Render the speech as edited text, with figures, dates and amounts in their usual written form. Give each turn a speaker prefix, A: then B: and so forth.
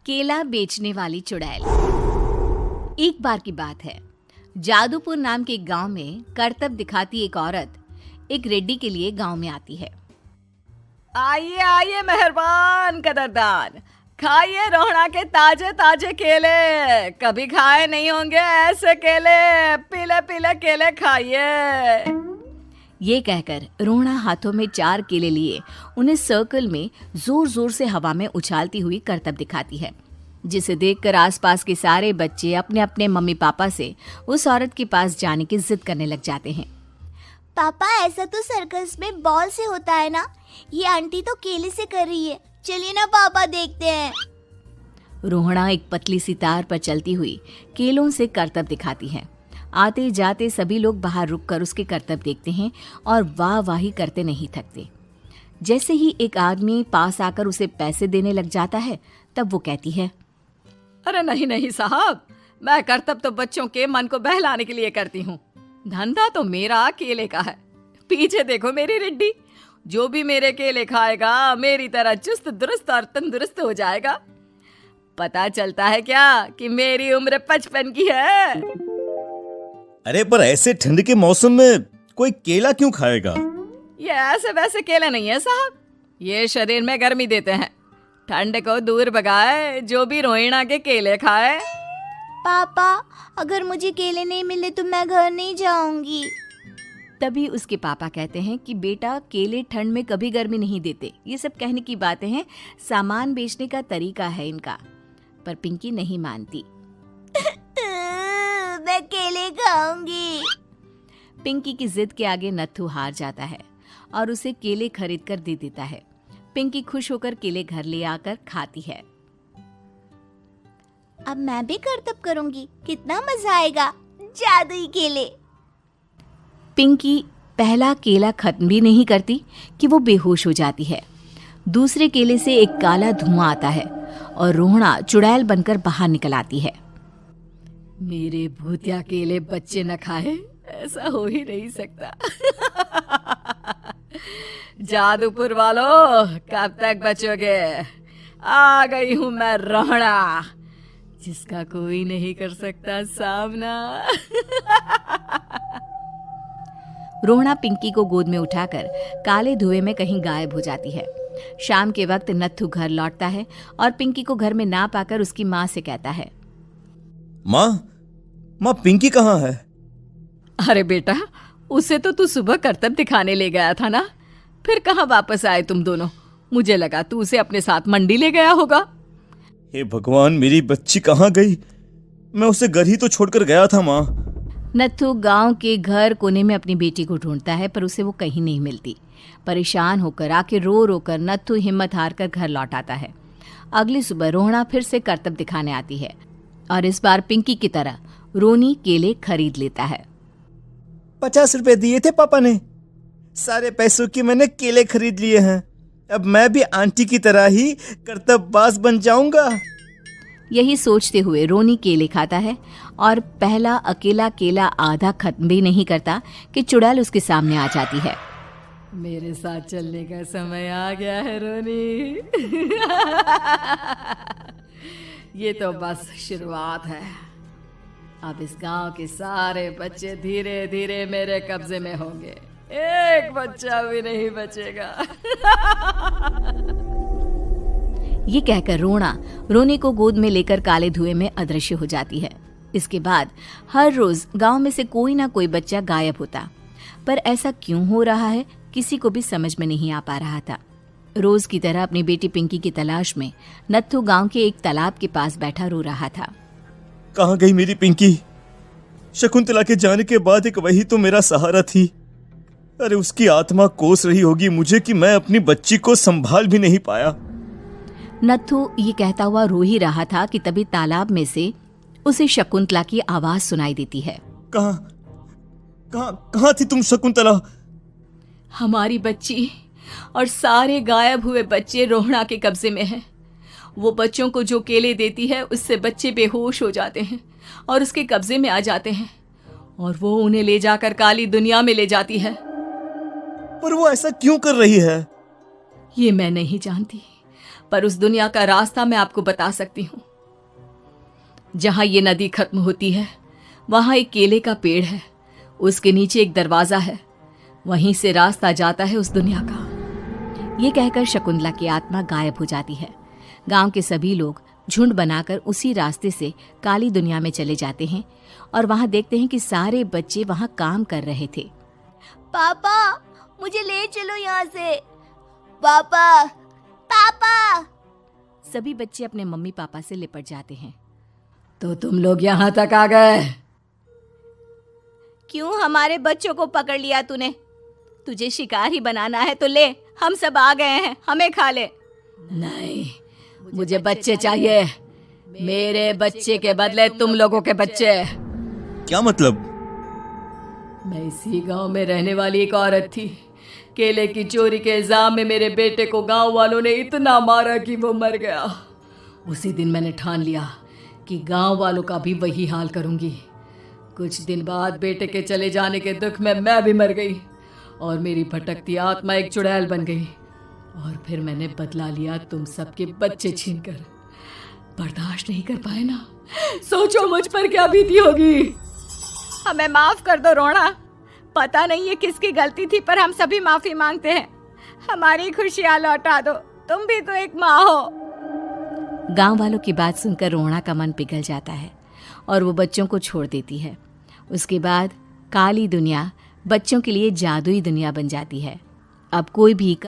A: केला बेचने वाली चुड़ैल। एक बार की बात है, जादूपुर नाम के एक गांव में करतब दिखाती एक औरत एक रेड्डी के लिए गांव में आती है।
B: आइए आइए मेहरबान कदरदान, खाइए रोहड़ा के ताजे ताजे केले। कभी खाए नहीं होंगे ऐसे केले, पीले पीले केले खाइए।
A: ये कहकर रोहड़ा हाथों में 4 केले लिए उन्हें सर्कल में जोर जोर से हवा में उछालती हुई करतब दिखाती है, जिसे देखकर आसपास के सारे बच्चे अपने अपने मम्मी पापा से उस औरत के पास जाने की जिद करने लग जाते हैं।
C: पापा, ऐसा तो सर्कस में बॉल से होता है ना, ये आंटी तो केले से कर रही है। चलिए ना पापा, देखते हैं।
A: रोहड़ा एक पतली सी तार पर चलती हुई केलों से करतब दिखाती है। आते जाते सभी लोग बाहर रुककर उसके करतब देखते हैं और वाह वाही करते नहीं थकते। जैसे ही एक आदमी पास आकर उसे पैसे देने लग जाता है, तब वो कहती है,
B: अरे नहीं नहीं साहब, मैं करतब तो बच्चों के मन को बहलाने के लिए करती हूँ। धंधा तो मेरा केले का है। पीछे देखो मेरी रिड्डी, जो भी मेरे केले खाएगा मेरी तरह चुस्त दुरुस्त और तंदुरुस्त हो जाएगा। पता चलता है क्या कि मेरी उम्र 55 की है।
D: अरे पर ऐसे ठंड के मौसम में कोई केला क्यों खाएगा?
B: ये ऐसे वैसे केले नहीं है साहब, ये शरीर में गर्मी देते हैं। ठंड को दूर भगाए जो भी रोहिणा के केले खाए।
C: पापा, अगर मुझे केले नहीं मिले तो मैं घर नहीं जाऊंगी।
A: तभी उसके पापा कहते हैं कि बेटा, केले ठंड में कभी गर्मी नहीं देते। ये सब कहने की बातें हैं, सामान बेचने का तरीका है इनका। पर पिंकी नहीं मानती।
C: मैं केले खाऊंगी।
A: पिंकी की जिद के आगे नत्थू हार जाता है और उसे केले खरीद कर दे देता है। पिंकी खुश होकर केले घर ले आकर खाती है।
C: अब मैं भी करतब करूंगी, कितना मजा आएगा। जादुई केले।
A: पिंकी पहला केला खत्म भी नहीं करती कि वो बेहोश हो जाती है। दूसरे केले से एक काला धुआं आता है और रोहड़ा चुड़ैल बनकर बाहर निकल आती है।
B: मेरे भूतिया केले बच्चे न खाए, ऐसा हो ही नहीं सकता। जादूपुर वालों, कब तक बचोगे? आ गई हूं मैं रोहड़ा, जिसका कोई नहीं कर सकता सामना।
A: रोहड़ा पिंकी को गोद में उठाकर काले धुएं में कहीं गायब हो जाती है। शाम के वक्त नत्थू घर लौटता है और पिंकी को घर में ना पाकर उसकी माँ से कहता है,
D: माँ पिंकी कहाँ है?
B: अरे बेटा, उसे तो तू सुबह करतब दिखाने ले गया था ना, फिर कहाँ वापस आए तुम दोनों? मुझे लगा तू उसे अपने साथ मंडी ले गया होगा।
D: हे भगवान, मेरी बच्ची कहाँ गई? मैं उसे घर ही तो छोड़कर गया था माँ।
A: नत्थू गांव के घर कोने में अपनी बेटी को ढूंढता है, पर उसे वो कहीं नहीं मिलती। परेशान होकर आखिर रो रो कर नत्थू हिम्मत हार कर घर लौट आता है। अगली सुबह रोहड़ा फिर से करतब दिखाने आती है और इस बार पिंकी की तरह रोनी केले खरीद लेता है।
D: 50 रुपए दिए थे पापा ने, सारे पैसों की मैंने केले खरीद लिए हैं। अब मैं भी आंटी की तरह ही करतबबाज बन जाऊंगा।
A: यही सोचते हुए रोनी केले खाता है और पहला अकेला केला आधा खत्म भी नहीं करता कि चुड़ैल उसके सामने आ जाती है।
B: मेरे साथ चलने का समय आ गया है रोनी। ये तो बस शुरुआत है। अब इस गांव के सारे बच्चे धीरे धीरे मेरे कब्जे में होंगे, एक बच्चा भी नहीं बचेगा।
A: ये कहकर रोना रोनी को गोद में लेकर काले धुएं में अदृश्य हो जाती है। इसके बाद हर रोज गांव में से कोई ना कोई बच्चा गायब होता, पर ऐसा क्यों हो रहा है किसी को भी समझ में नहीं आ पा रहा था। रोज की तरह अपनी बेटी पिंकी की तलाश में नत्थू गांव के एक तालाब के पास बैठा रो रहा था।
D: कहाँ गई मेरी पिंकी? शकुंतला के जाने के बाद एक वही तो मेरा सहारा थी। अरे उसकी आत्मा कोस रही होगी मुझे कि मैं अपनी बच्ची को संभाल भी नहीं पाया।
A: नत्थू ये कहता हुआ रो ही रहा था कि तभी तालाब में से उसे शकुंतला की आवाज सुनाई देती है।
D: कहाँ थी तुम शकुंतला?
B: हमारी बच्ची और सारे गायब हुए बच्चे रोहड़ा के कब्जे में हैं। वो बच्चों को जो केले देती है उससे बच्चे बेहोश हो जाते हैं और उसके कब्जे में आ जाते हैं और वो उन्हें ले जाकर काली दुनिया में ले जाती है।
D: पर वो ऐसा क्यों कर रही है?
B: ये मैं नहीं जानती, पर उस दुनिया का रास्ता मैं आपको बता सकती हूँ। जहां ये नदी खत्म होती है वहां एक केले का पेड़ है, उसके नीचे एक दरवाजा है, वहीं से रास्ता जाता है उस दुनिया का।
A: ये कहकर शकुंतला की आत्मा गायब हो जाती है। गांव के सभी लोग झुंड बनाकर उसी रास्ते से काली दुनिया में चले जाते हैं और वहां देखते हैं कि सारे बच्चे वहां काम कर रहे थे।
C: पापा मुझे ले चलो यहाँ से। पापा पापा।
A: सभी बच्चे अपने मम्मी पापा से लिपट जाते हैं।
B: तो तुम लोग यहाँ तक आ गए?
A: क्यों हमारे बच्चों को पकड़ लिया तूने? तुझे शिकार ही बनाना है तो ले, हम सब आ गए हैं, हमें खा ले।
B: नहीं, मुझे बच्चे चाहिए। मेरे बच्चे के बदले तुम लोगों के बच्चे।
D: क्या मतलब?
B: मैं इसी गांव में रहने वाली एक औरत थी। केले की चोरी के इल्जाम में मेरे बेटे को गांव वालों ने इतना मारा कि वो मर गया। उसी दिन मैंने ठान लिया कि गांव वालों का भी वही हाल करूंगी। कुछ दिन बाद बेटे के चले जाने के दुख में मैं भी मर गई और मेरी भटकती आत्मा एक चुड़ैल बन गई। और फिर मैंने बदला लिया तुम सबके बच्चे छीनकर। बर्दाश्त नहीं कर पाए ना? सोचो मुझ पर क्या बीती होगी।
A: हमें माफ कर दो रोना। पता नहीं ये किसकी गलती थी, पर हम सभी माफी मांगते हैं। हमारी खुशियां लौटा दो, तुम भी तो एक माँ हो। गांव वालों की बात सुनकर रोना का मन पिघल जाता है और वो बच्चों को छोड़ देती है। उसके बाद काली दुनिया बच्चों के लिए जादुई दुनिया बन जाती है। अब कोई भी